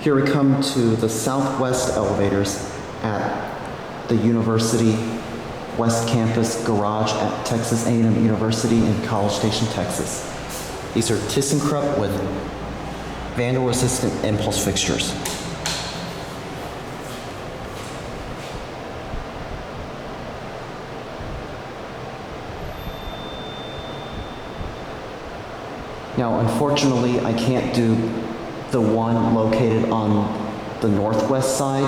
Here we come to the southwest elevators at the University West Campus garage at Texas A&M University in College Station, Texas. These are ThyssenKrupp with vandal-resistant impulse fixtures. Now, unfortunately, I can't do the one located on the northwest side.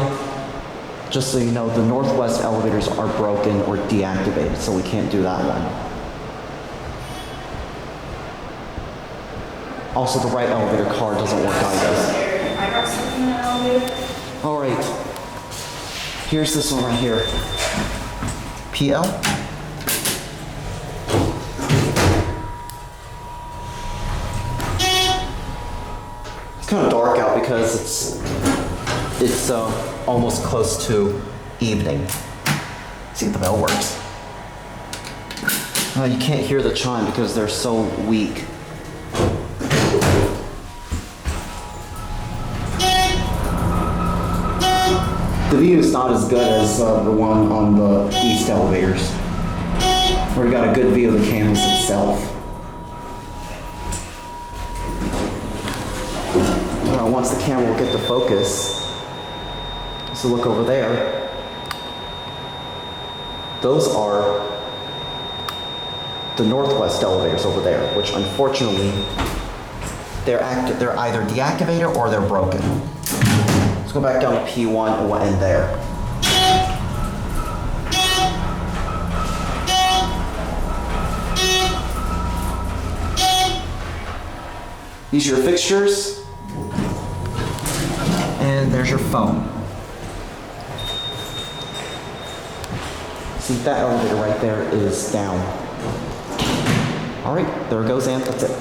Just so you know, the northwest elevators are broken or deactivated, so we can't do that one. Also, the right elevator card doesn't work either. All right, here's this one right here. PL. Kind of dark out because it's almost close to evening. See if the bell works. You can't hear the chime because they're so weak. The view is not as good as the one on the east elevators, where we got a good view of the campus itself. Once the camera will get to focus, so look over there. Those are the northwest elevators over there, which unfortunately they're either deactivated or they're broken. Let's go back down to P1 and we'll end there. These are your fixtures. And there's your phone. See, that elevator right there is down. All right, there it goes, and that's it.